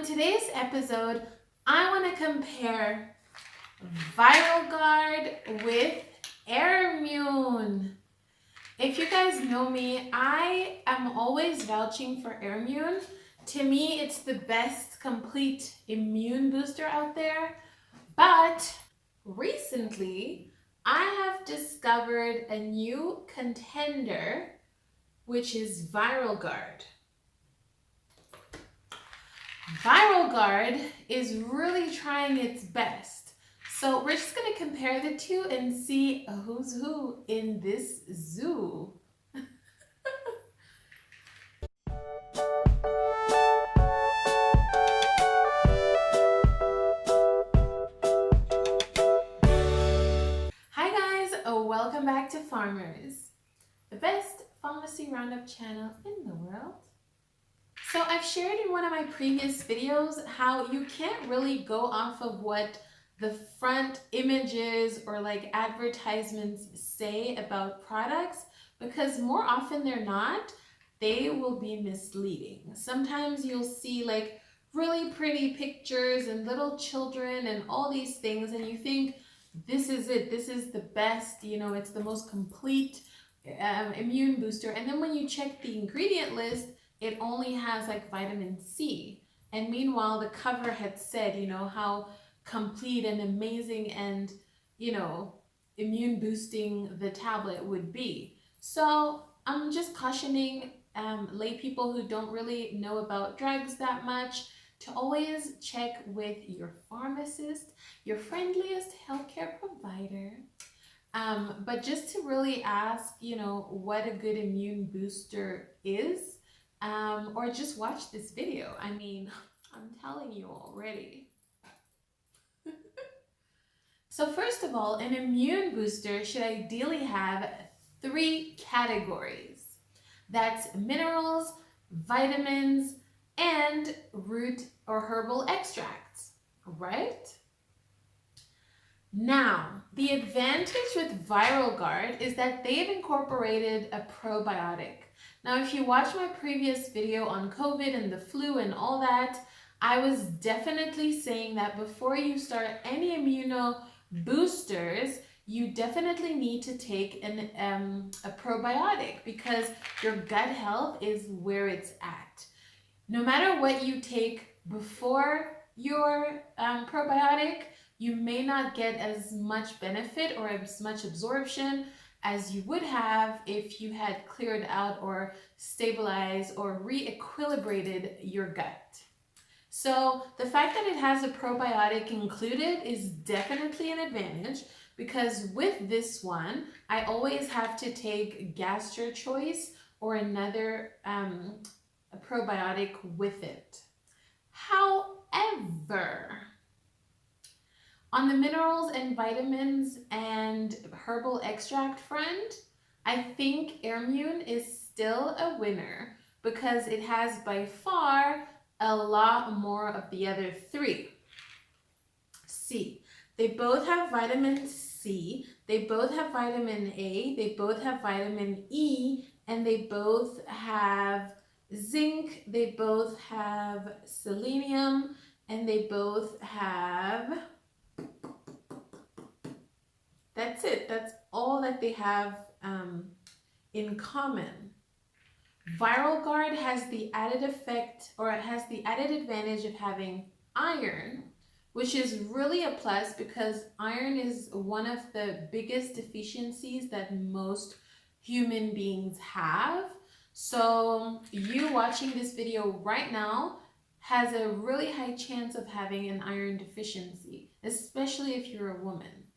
in today's episode, I want to compare Viral Guard with Airmune. If you guys know me, I am always vouching for Airmune. To me, it's the best complete immune booster out there. But recently, I have discovered a new contender, which is Viral Guard. Viral Guard is really trying its best. So we're just going to compare the two and see who's who in this zoo. Hi guys, welcome back to Farmers, the best pharmacy roundup channel in the world. So I've shared in one of my previous videos how you can't really go off of what the front images or like advertisements say about products, because more often than not, they will be misleading. Sometimes you'll see like really pretty pictures and little children and all these things, and you think this is it, this is the best, you know, it's the most complete immune booster. And then when you check the ingredient list, it only has like vitamin C. And meanwhile, the cover had said, you know, how complete and amazing and, you know, immune boosting the tablet would be. So I'm just cautioning lay people who don't really know about drugs that much to always check with your pharmacist, your friendliest healthcare provider. But just to really ask, you know, what a good immune booster is. Or just watch this video. I mean, I'm telling you already. So first of all, an immune booster should ideally have 3 categories. That's minerals, vitamins, and root or herbal extracts, right? Now, the advantage with Viral Guard is that they've incorporated a probiotic. Now, if you watch my previous video on COVID and the flu and all that, I was definitely saying that before you start any immuno boosters, you definitely need to take a probiotic, because your gut health is where it's at. No matter what you take before your probiotic, you may not get as much benefit or as much absorption as you would have if you had cleared out or stabilized or re-equilibrated your gut. So the fact that it has a probiotic included is definitely an advantage, because with this one, I always have to take GastroChoice or another probiotic with it. However, on the minerals and vitamins and herbal extract front, I think Airmune is still a winner, because it has by far a lot more of the other 3. C. They both have vitamin C, they both have vitamin A, they both have vitamin E, and they both have zinc, they both have selenium, and they both have... That's it. That's all that they have in common. Viral Guard has the added effect, or it has the added advantage of having iron, which is really a plus, because iron is one of the biggest deficiencies that most human beings have. So you watching this video right now has a really high chance of having an iron deficiency, especially if you're a woman.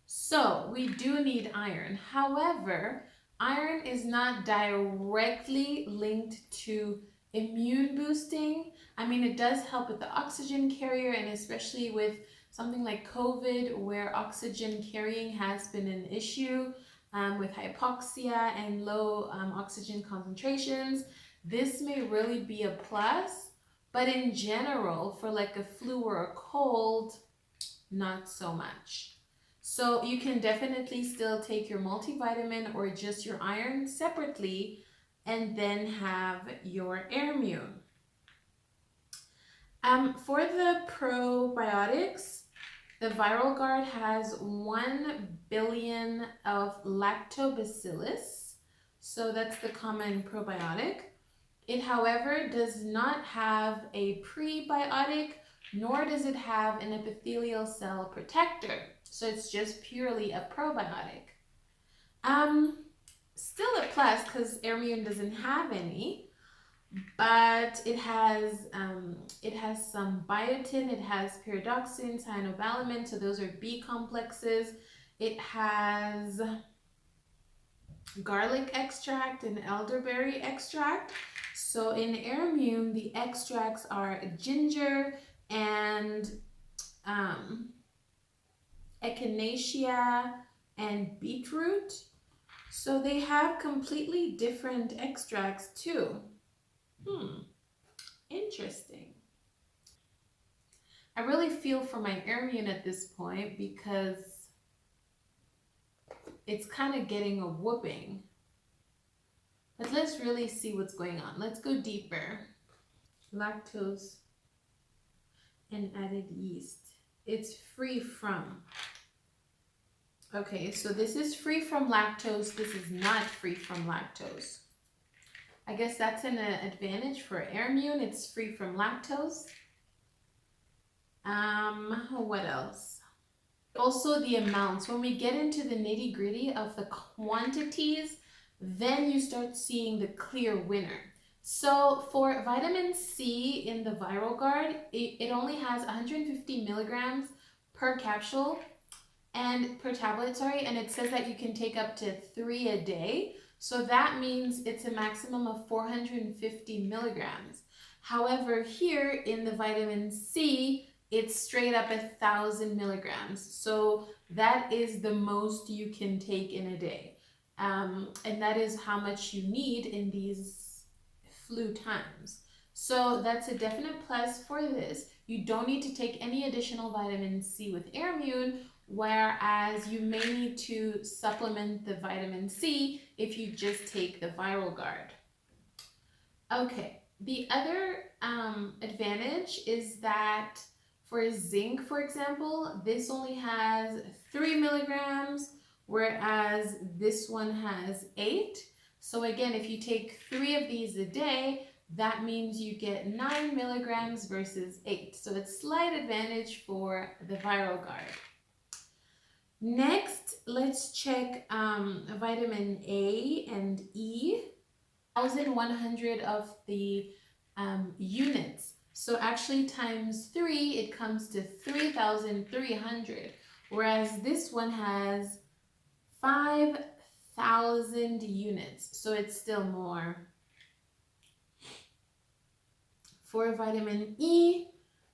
So we do need iron. However, iron is not directly linked to immune boosting. I mean, it does help with the oxygen carrier, and especially with something like COVID, where oxygen carrying has been an issue with hypoxia and low oxygen concentrations. This may really be a plus, but in general, for like a flu or a cold, not so much. So you can definitely still take your multivitamin or just your iron separately, and then have your Airmune. For the probiotics, the Viral Guard has 1 billion of lactobacillus. So that's the common probiotic. It, however, does not have a prebiotic, nor does it have an epithelial cell protector. So it's just purely a probiotic. Still a plus because Airmune doesn't have any, but it has some biotin, it has pyridoxine, cyanobalamin, so those are B complexes. It has garlic extract and elderberry extract. So in Airmune, the extracts are ginger and echinacea and beetroot. So they have completely different extracts too. Interesting. I really feel for my Airmune at this point because it's kind of getting a whooping. But let's really see what's going on. Let's go deeper. Lactose and added yeast. It's free from. Okay, so this is free from lactose. This is not free from lactose. I guess that's an advantage for Airmune. It's free from lactose. What else? Also the amounts. When we get into the nitty-gritty of the quantities, then you start seeing the clear winner. So for vitamin C in the Viral Guard, it only has 150 milligrams per capsule and per tablet, sorry, and it says that you can take up to 3 a day. So that means it's a maximum of 450 milligrams. However, here in the vitamin C, it's straight up 1,000 milligrams. So that is the most you can take in a day. And that is how much you need in these flu times. So that's a definite plus for this. You don't need to take any additional vitamin C with Airmune, whereas you may need to supplement the vitamin C if you just take the Viral Guard. Okay, the other advantage is that for zinc, for example, this only has 3 milligrams, whereas this one has 8. So again, if you take 3 of these a day, that means you get 9 milligrams versus 8. So it's slight advantage for the Viral Guard. Next, let's check vitamin A and E. 1,100 of the units. So actually times 3, it comes to 3,300. Whereas this one has 5,000 units. So it's still more. For vitamin E,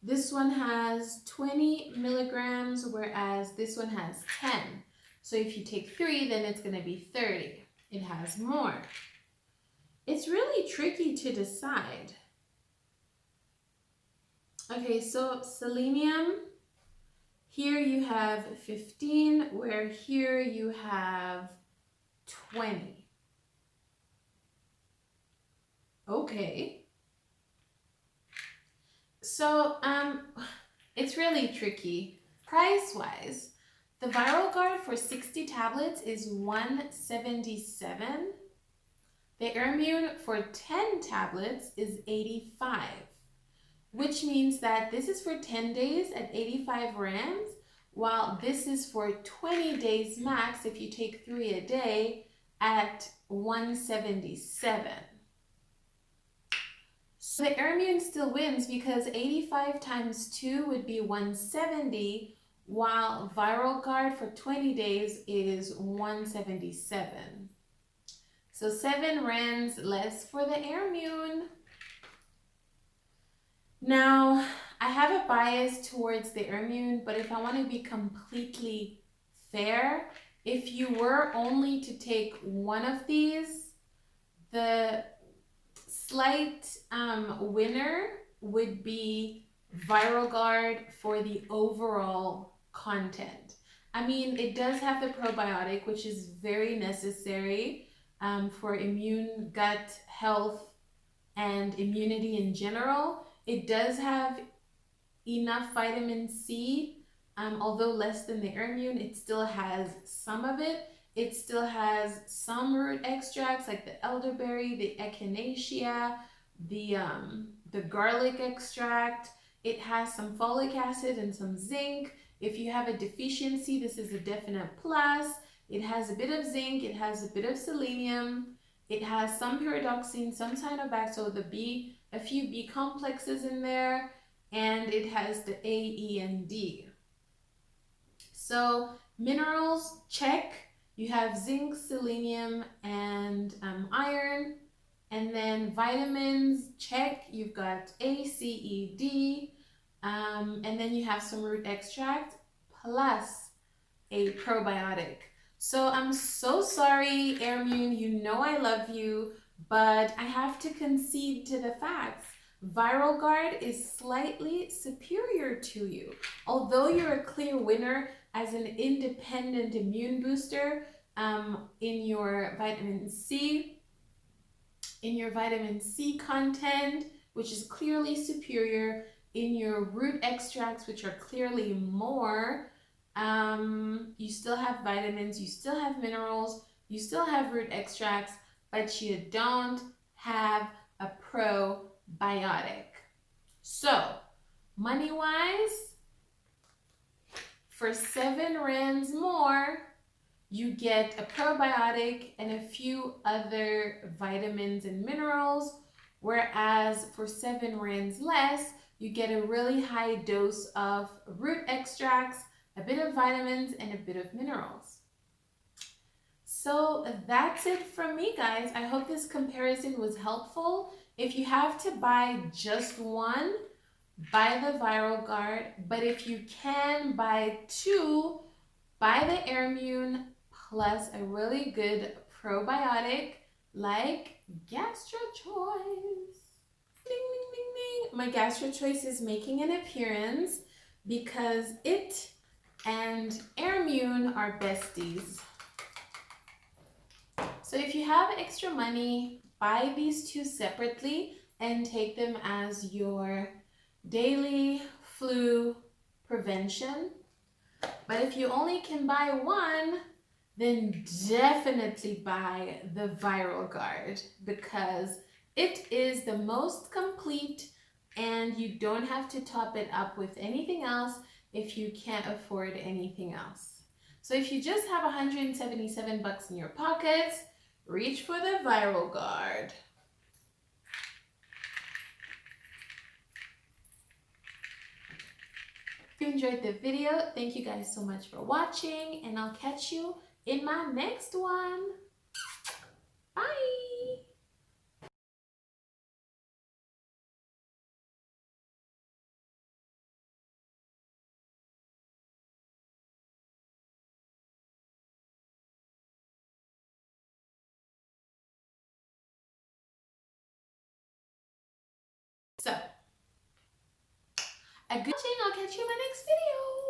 this one has 20 milligrams, whereas this one has 10. So if you take 3, then it's going to be 30. It has more. It's really tricky to decide. Okay, so selenium, here you have 15, where here you have 20. Okay. So it's really tricky. Price-wise, the Viral Guard for 60 tablets is $177. The Airmune for 10 tablets is $85, which means that this is for 10 days at 85 rands, while this is for 20 days max if you take 3 a day at $177. So the Airmune still wins because 85 times 2 would be 170, while Viral Guard for 20 days is 177. So 7 rands less for the Airmune. Now, I have a bias towards the Airmune, but if I want to be completely fair, if you were only to take one of these, the slight winner would be Viral Guard for the overall content. I mean, it does have the probiotic, which is very necessary for immune gut health and immunity in general. It does have enough vitamin C. Although less than the Airmune, it still has some of it. It still has some root extracts like the elderberry, the echinacea, the garlic extract. It has some folic acid and some zinc. If you have a deficiency, this is a definite plus. It has a bit of zinc, it has a bit of selenium, it has some pyridoxine, some cyanobacteria, so a few B complexes in there, and it has the A, E, and D. So minerals, check. You have zinc, selenium, and iron. And then vitamins, check. You've got A, C, E, D. And then you have some root extract plus a probiotic. So I'm so sorry, Airmune, you know I love you, but I have to concede to the facts. Viral Guard is slightly superior to you. Although you're a clear winner as an independent immune booster in your vitamin C, content, which is clearly superior, in your root extracts, which are clearly more, you still have vitamins, you still have minerals, you still have root extracts, but you don't have a probiotic. So, money-wise, for 7 rands more, you get a probiotic and a few other vitamins and minerals, whereas for 7 rands less, you get a really high dose of root extracts, a bit of vitamins, and a bit of minerals. So that's it from me, guys. I hope this comparison was helpful. If you have to buy just one, buy the Viral Guard, but if you can buy 2, buy the Airmune plus a really good probiotic like GastroChoice. Ding, ding, ding, ding. My GastroChoice is making an appearance because it and Airmune are besties. So if you have extra money, buy these 2 separately and take them as your daily flu prevention. But if you only can buy one, then definitely buy the Viral Guard because it is the most complete and you don't have to top it up with anything else if you can't afford anything else. So if you just have 177 bucks in your pockets, reach for the Viral Guard. If you enjoyed the video, thank you guys so much for watching, and I'll catch you in my next one. Bye! So, a good thing, I'll catch you in my next video.